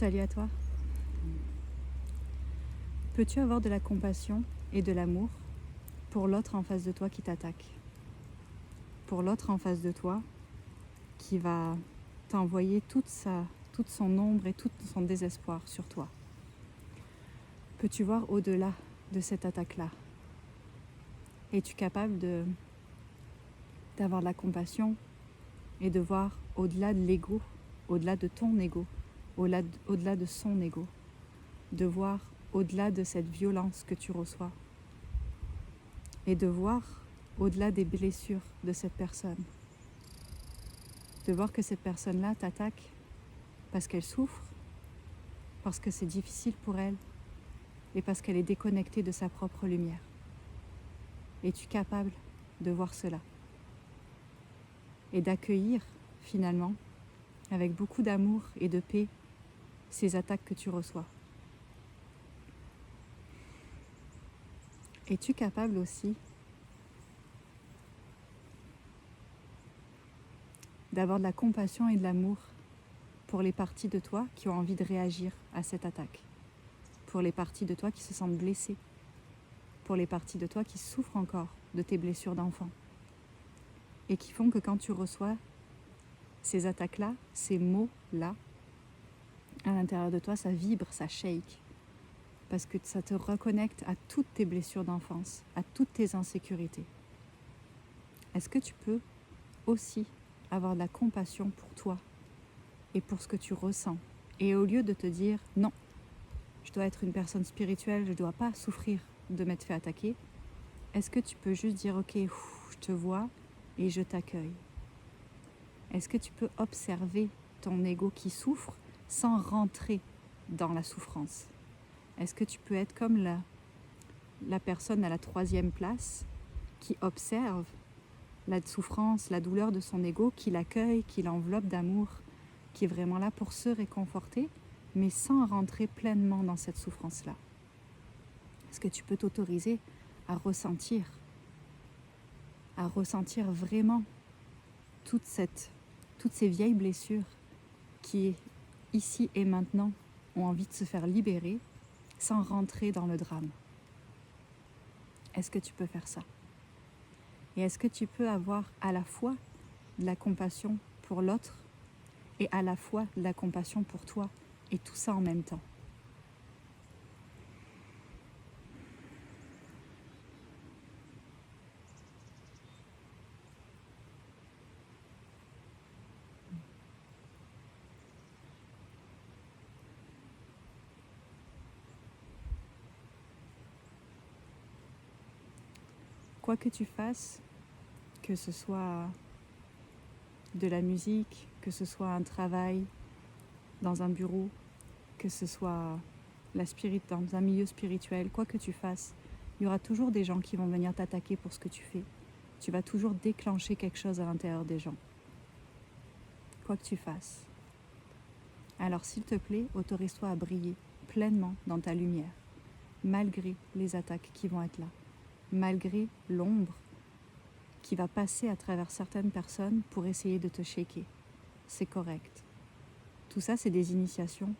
Salut à toi. Peux-tu avoir de la compassion et de l'amour pour l'autre en face de toi qui t'attaque? Pour l'autre en face de toi qui va t'envoyer toute son ombre et tout son désespoir sur toi. Peux-tu voir au-delà de cette attaque-là? Es-tu capable d'avoir de la compassion et de voir au-delà de l'ego, au-delà de ton ego, au-delà de son ego, de voir au-delà de cette violence que tu reçois et de voir au-delà des blessures de cette personne, de voir que cette personne-là t'attaque parce qu'elle souffre, parce que c'est difficile pour elle et parce qu'elle est déconnectée de sa propre lumière. Es-tu capable de voir cela et d'accueillir finalement, avec beaucoup d'amour et de paix, ces attaques que tu reçois? Es-tu capable aussi d'avoir de la compassion et de l'amour pour les parties de toi qui ont envie de réagir à cette attaque, pour les parties de toi qui se sentent blessées, pour les parties de toi qui souffrent encore de tes blessures d'enfant et qui font que quand tu reçois ces attaques-là, ces mots-là, à l'intérieur de toi, ça vibre, ça shake, parce que ça te reconnecte à toutes tes blessures d'enfance, à toutes tes insécurités. Est-ce que tu peux aussi avoir de la compassion pour toi et pour ce que tu ressens? Et au lieu de te dire « non, je dois être une personne spirituelle, je ne dois pas souffrir de m'être fait attaquer », est-ce que tu peux juste dire « ok, je te vois et je t'accueille ». Est-ce que tu peux observer ton ego qui souffre sans rentrer dans la souffrance? Est-ce que tu peux être comme la personne à la 3e place qui observe la souffrance, la douleur de son ego, qui l'accueille, qui l'enveloppe d'amour, qui est vraiment là pour se réconforter, mais sans rentrer pleinement dans cette souffrance-là? Est-ce que tu peux t'autoriser à ressentir vraiment toutes ces vieilles blessures qui, ici et maintenant, ont envie de se faire libérer sans rentrer dans le drame? Est-ce que tu peux faire ça? Et est-ce que tu peux avoir à la fois de la compassion pour l'autre et à la fois de la compassion pour toi, et tout ça en même temps? Quoi que tu fasses, que ce soit de la musique, que ce soit un travail dans un bureau, que ce soit dans un milieu spirituel, quoi que tu fasses, il y aura toujours des gens qui vont venir t'attaquer pour ce que tu fais. Tu vas toujours déclencher quelque chose à l'intérieur des gens, quoi que tu fasses. Alors s'il te plaît, autorise-toi à briller pleinement dans ta lumière, malgré les attaques qui vont être là, malgré l'ombre qui va passer à travers certaines personnes pour essayer de te shaker. C'est correct. Tout ça, c'est des initiations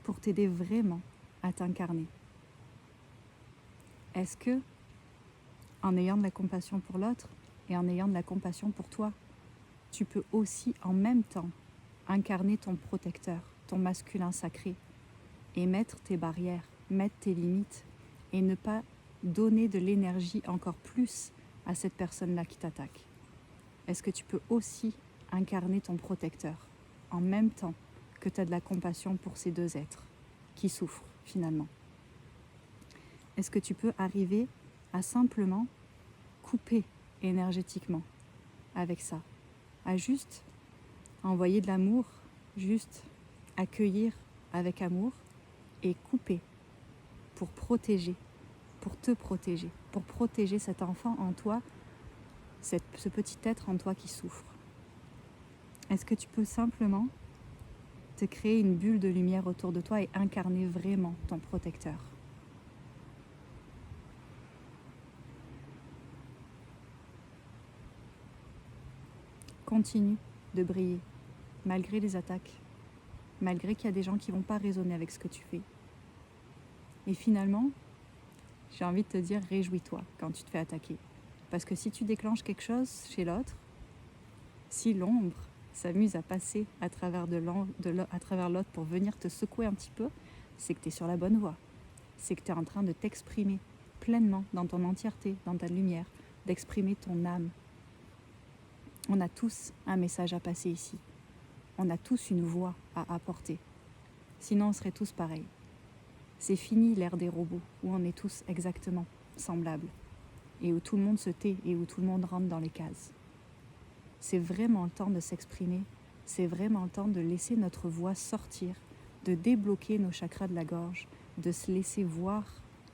pour t'aider vraiment à t'incarner. Est-ce que, en ayant de la compassion pour l'autre et en ayant de la compassion pour toi, tu peux aussi en même temps incarner ton protecteur, ton masculin sacré, et mettre tes barrières, mettre tes limites, et ne pas donner de l'énergie encore plus à cette personne-là qui t'attaque? Est-ce que tu peux aussi incarner ton protecteur en même temps que tu as de la compassion pour ces deux êtres qui souffrent finalement? Est-ce que tu peux arriver à simplement couper énergétiquement avec ça, à juste envoyer de l'amour, juste accueillir avec amour et couper pour protéger, pour te protéger, pour protéger cet enfant en toi, ce petit être en toi qui souffre? Est-ce que tu peux simplement te créer une bulle de lumière autour de toi et incarner vraiment ton protecteur? Continue de briller malgré les attaques. malgré qu'il y a des gens qui ne vont pas raisonner avec ce que tu fais. Et finalement, j'ai envie de te dire, réjouis-toi quand tu te fais attaquer. Parce que si tu déclenches quelque chose chez l'autre, si l'ombre s'amuse à passer à travers l'autre pour venir te secouer un petit peu, c'est que tu es sur la bonne voie. C'est que tu es en train de t'exprimer pleinement dans ton entièreté, dans ta lumière, d'exprimer ton âme. On a tous un message à passer ici. On a tous une voix à apporter. Sinon, on serait tous pareils. C'est fini l'ère des robots, où on est tous exactement semblables, et où tout le monde se tait, et où tout le monde rentre dans les cases. C'est vraiment le temps de s'exprimer, c'est vraiment le temps de laisser notre voix sortir, de débloquer nos chakras de la gorge, de se laisser voir,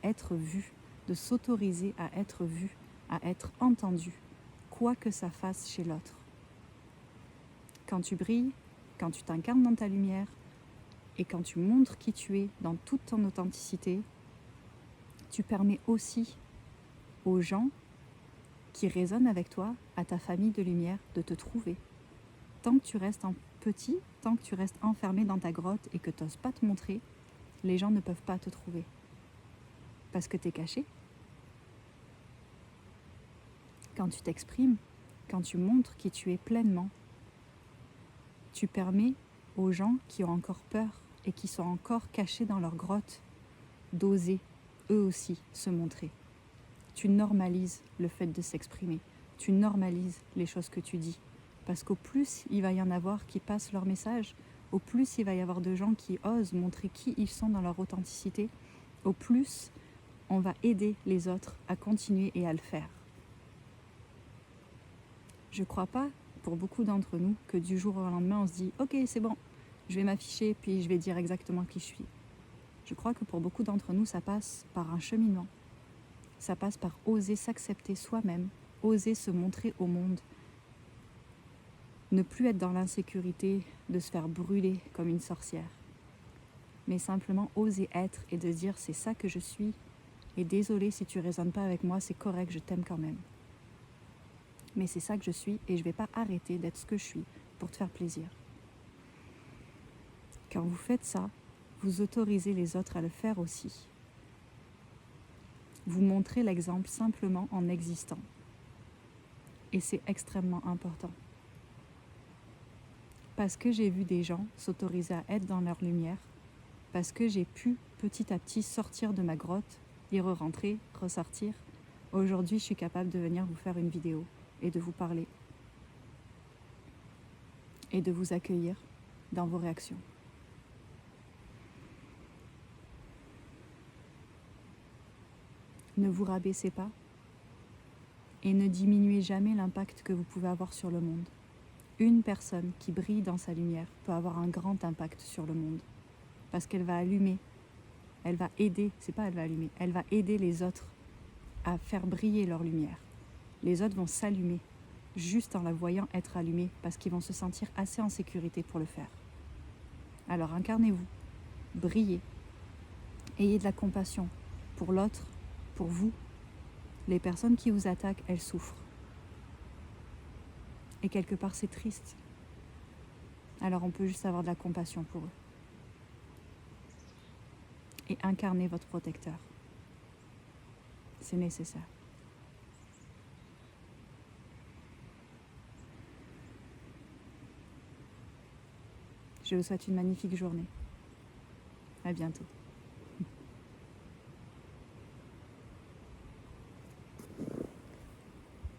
être vu, de s'autoriser à être vu, à être entendu, quoi que ça fasse chez l'autre. Quand tu brilles, quand tu t'incarnes dans ta lumière, et quand tu montres qui tu es dans toute ton authenticité, tu permets aussi aux gens qui résonnent avec toi, à ta famille de lumière, de te trouver. Tant que tu restes en petit, tant que tu restes enfermé dans ta grotte et que tu n'oses pas te montrer, les gens ne peuvent pas te trouver. Parce que tu es caché. Quand tu t'exprimes, quand tu montres qui tu es pleinement, tu permets aux gens qui ont encore peur et qui sont encore cachés dans leur grotte d'oser, eux aussi, se montrer. Tu normalises le fait de s'exprimer. Tu normalises les choses que tu dis. Parce qu'au plus il va y en avoir qui passent leur message, au plus il va y avoir de gens qui osent montrer qui ils sont dans leur authenticité, au plus on va aider les autres à continuer et à le faire. Je ne crois pas, pour beaucoup d'entre nous, que du jour au lendemain on se dit « Ok, c'est bon, je vais m'afficher puis je vais dire exactement qui je suis ». Je crois que pour beaucoup d'entre nous, ça passe par un cheminement. Ça passe par oser s'accepter soi-même, oser se montrer au monde. Ne plus être dans l'insécurité de se faire brûler comme une sorcière. Mais simplement oser être et de dire c'est ça que je suis. Et désolé si tu ne résonnes pas avec moi, c'est correct, je t'aime quand même. Mais c'est ça que je suis et je ne vais pas arrêter d'être ce que je suis pour te faire plaisir. Quand vous faites ça, vous autorisez les autres à le faire aussi. Vous montrez l'exemple simplement en existant. Et c'est extrêmement important. Parce que j'ai vu des gens s'autoriser à être dans leur lumière, parce que j'ai pu petit à petit sortir de ma grotte, y re-rentrer, ressortir. Aujourd'hui, je suis capable de venir vous faire une vidéo et de vous parler et de vous accueillir dans vos réactions. Ne vous rabaissez pas et ne diminuez jamais l'impact que vous pouvez avoir sur le monde. Une personne qui brille dans sa lumière peut avoir un grand impact sur le monde parce qu'elle va allumer, elle va aider, elle va aider les autres à faire briller leur lumière. Les autres vont s'allumer juste en la voyant être allumée parce qu'ils vont se sentir assez en sécurité pour le faire. Alors incarnez-vous, brillez, ayez de la compassion pour l'autre, pour vous. Les personnes qui vous attaquent, elles souffrent. Et quelque part, c'est triste. Alors on peut juste avoir de la compassion pour eux. Et incarner votre protecteur. C'est nécessaire. Je vous souhaite une magnifique journée. À bientôt.